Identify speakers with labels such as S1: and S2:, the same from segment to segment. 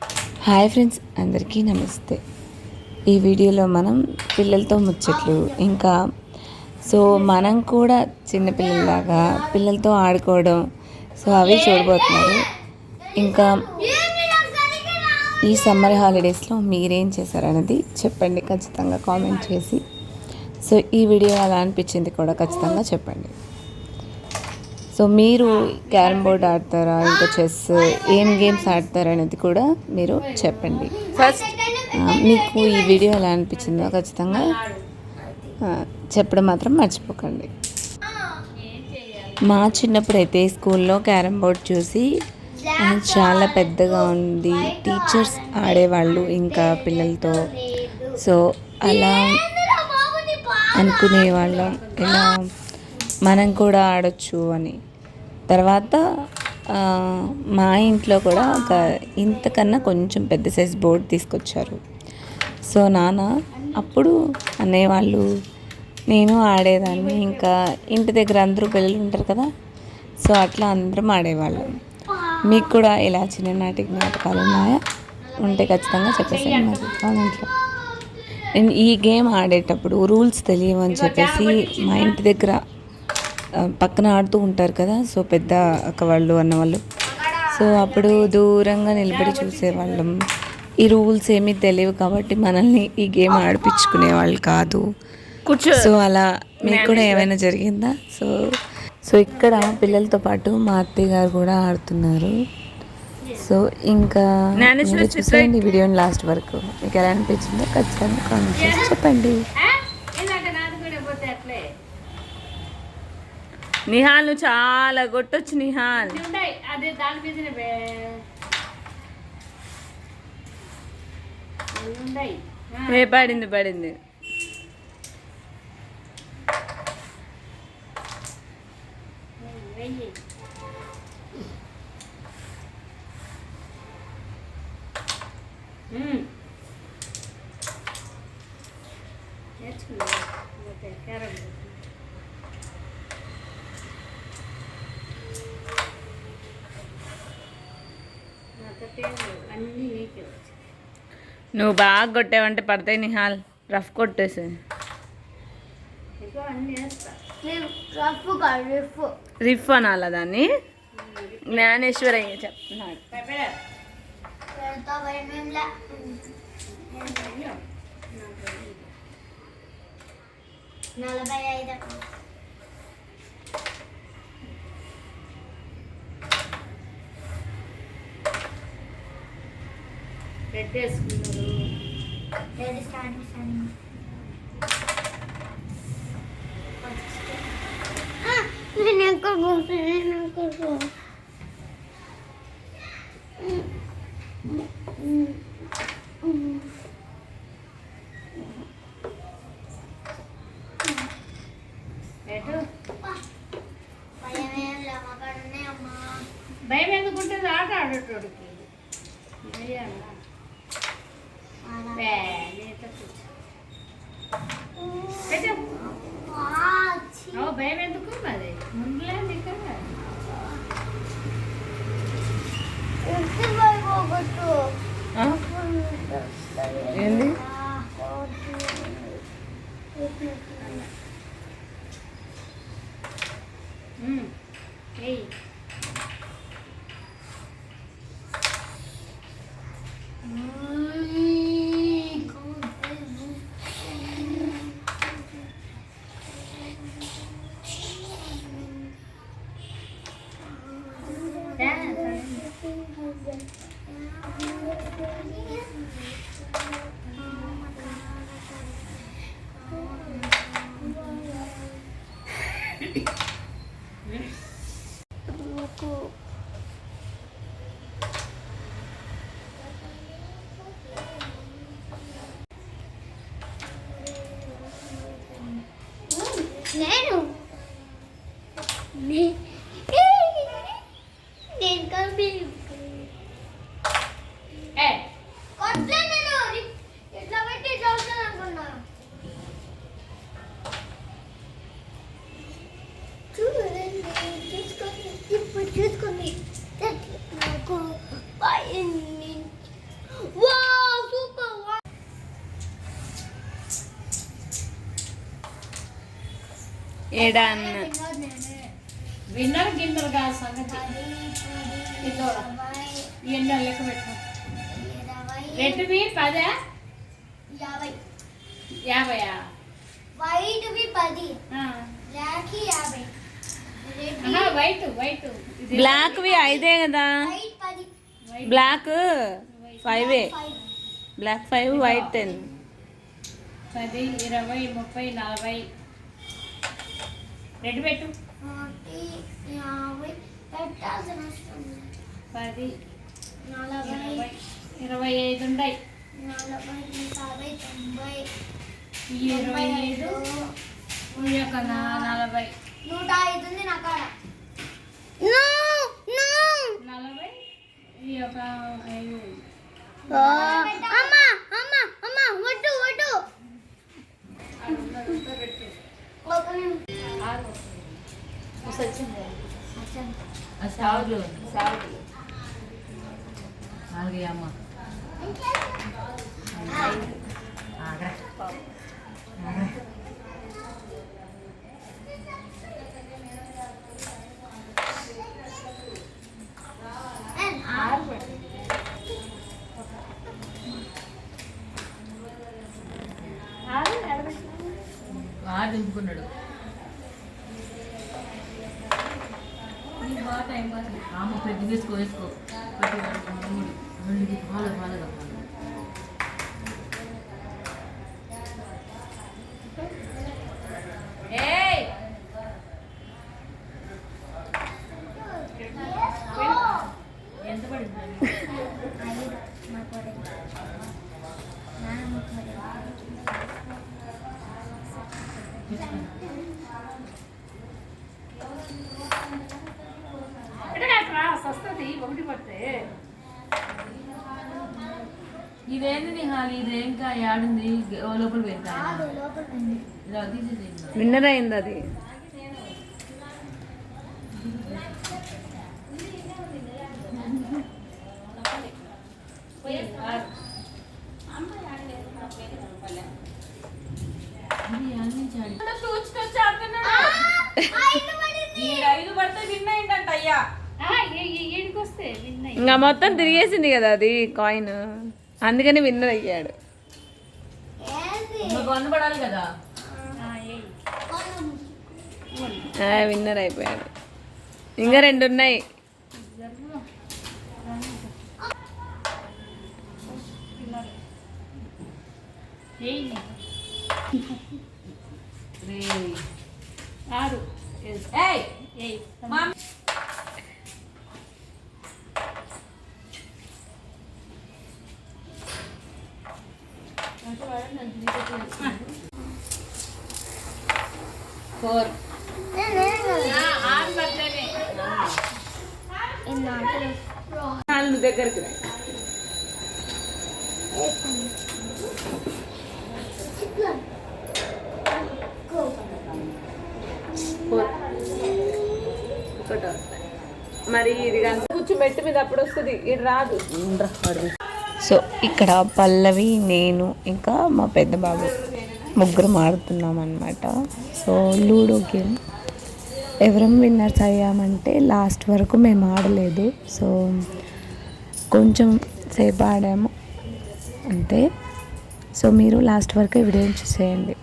S1: Hi friends, అందరికీ నమస్తే. ఈ వీడియోలో మనం పిల్లలతో ముచ్చట్లు, ఇంకా మనం కూడా చిన్నపిల్లలాగా పిల్లలతో ఆడుకోవడం, అవి చూడబోతున్నారు. ఇంకా ఈ సమ్మర్ హాలిడేస్లో మీరేం చేశారనేది చెప్పండి, ఖచ్చితంగా కామెంట్ చేసి. ఈ వీడియో ఎలా అనిపించింది కూడా ఖచ్చితంగా చెప్పండి. మీరు క్యారమ్ బోర్డ్ ఆడతారా, ఇంకా చెస్, ఏం గేమ్స్ ఆడతారా అనేది కూడా మీరు చెప్పండి. ఫస్ట్ మీకు ఈ వీడియో ఎలా అనిపించిందో ఖచ్చితంగా చెప్పడం మాత్రం మర్చిపోకండి. మా చిన్నప్పుడు అయితే స్కూల్లో క్యారమ్ బోర్డ్ చూసి చాలా పెద్దగా ఉంది, టీచర్స్ ఆడేవాళ్ళు ఇంకా పిల్లలతో. అలా అనుకునేవాళ్ళం, ఇలా మనం కూడా ఆడొచ్చు అని. తర్వాత మా ఇంట్లో కూడా ఒక ఇంతకన్నా కొంచెం పెద్ద సైజ్ బోర్డు తీసుకొచ్చారు. నాన్న అప్పుడు అనేవాళ్ళు, నేను ఆడేదాన్ని. ఇంకా ఇంటి దగ్గర అందరూ పిల్లలు ఉంటారు కదా, అట్లా అందరం ఆడేవాళ్ళం. మీకు కూడా ఇలా చిన్ననాటి జ్ఞాపకాలు ఉన్నాయా? ఉంటే ఖచ్చితంగా చెప్పేసాను మరి కామెంట్లో. నేను ఈ గేమ్ ఆడేటప్పుడు రూల్స్ తెలియవని చెప్పేసి మా ఇంటి దగ్గర పక్కన ఆడుతూ ఉంటారు కదా, పెద్ద అక్కవాళ్ళు అన్నవాళ్ళు. అప్పుడు దూరంగా నిలబడి చూసేవాళ్ళం. ఈ రూల్స్ ఏమీ తెలియవు కాబట్టి మనల్ని ఈ గేమ్ ఆడిపించుకునే వాళ్ళు కాదు. అలా మీకు కూడా ఏమైనా జరిగిందా? ఇక్కడ పిల్లలతో పాటు మా అత్తయ్య గారు కూడా ఆడుతున్నారు. ఇంకా చూసేయండి వీడియోని లాస్ట్ వరకు. మీకు ఎలా అనిపించిందో ఖచ్చితంగా కామెంట్ చేసి చెప్పండి. నిహాల్, నువ్వు చాలా కొట్టొచ్చు నిహాల్. పడింది పడింది. నువ్వు బాగా కొట్టావంటే పడతాయి నిహాల్. రఫ్ కొట్టేసి. రిఫ్ అనాలా దాన్ని? జ్ఞానేశ్వరయ్య చెప్తున్నాడు. పెట్టేసుకున్నారు. భయం ఎందుకుంటుంది? ఆట ఆడేటోడికి భయం ఎందుకు? మరి ముందులే ఏంది? నేను కలిపి ఎట్లా పెట్టి చదువుతాను అనుకున్నా. చూసుకొని నాకు ఏడాన్
S2: విన్నర్ గిన్నర్ కాదు సంగతి. ఎన్నో లెక్క పెట్టు. రెడ్వి 10 50
S3: వైట్వి 10 బ్లాక్కి 50
S2: వైట్
S1: బ్లాక్వి 5 కదా,
S3: white 10
S1: black 5 black 5 white 10
S2: 10 20 30 40 red పెట్టు.
S3: 40 50 పెట్టాల్సిన అవసరం లేదు.
S2: 10
S3: 40
S2: 25 ఉన్నాయి.
S3: 40 50 90
S2: 25 ఈ యొక్క 40
S3: 105 ఉంది నా కాడ.
S2: 40 ఈ యొక్క 5
S3: అమ్మా అమ్మా అమ్మా వడ్డు వడ్డు
S2: అమ్మ దింపుకున్నాడు. బాగా టైం పాస్. అమ్మ పెద్ద వేసుకో వేసుకో పెట్టి పాలు పాలుగా ఎంత పడింది? వస్తుంది ఒకటి పడితే. ఇదేంది నిహాలి, ఇదేంకా యాడుంది లోపల పెడతా.
S1: విన్నర్ అయింది అది. ఇంకా మొత్తం తిరిగేసింది కదా అది కాయిన్, అందుకని విన్నర్ అయ్యాడు.
S2: కొనబడాలి కదా,
S1: విన్నర్ అయిపోయాడు. ఇంకా 2 ఉన్నాయి. దగ్గరికి మరి ఇది కూర్చోబెట్టి మీద అప్పుడు వస్తుంది, ఇది రాదు. సో ఇక్కడ పల్లవి, నేను ఇంకా మా పెద్ద బాబు ముగ్గురు ఆడుతున్నాం అన్నమాట. సో లూడో గేమ్ ఎవరం విన్నర్స్ అయ్యామంటే లాస్ట్ వరకు మేము ఆడలేదు. సో కొంచెం సేపు ఆడాము అంతే. సో మీరు లాస్ట్ వరకు వీడియో చూసేయండి.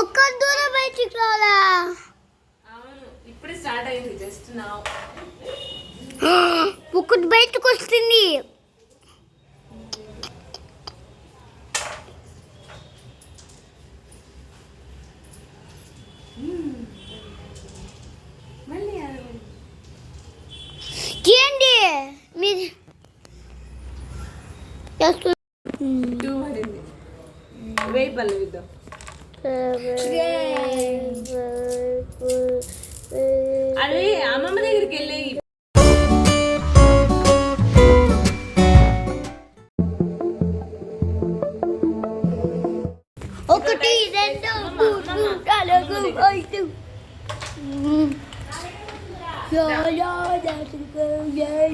S3: ఒక్క దూరం బయటికి రాలా.
S1: అవును, ఇప్పుడు స్టార్ట్ అయింది. జస్ట్ నా
S3: ఒక్కటి బయటకు వస్తుంది. ఏంటి మీరు
S1: వేయి పల్లవిద్దాం. అది అమ్మమ్మ దగ్గరికి వెళ్ళి
S3: ఒకటి 2 3 4 5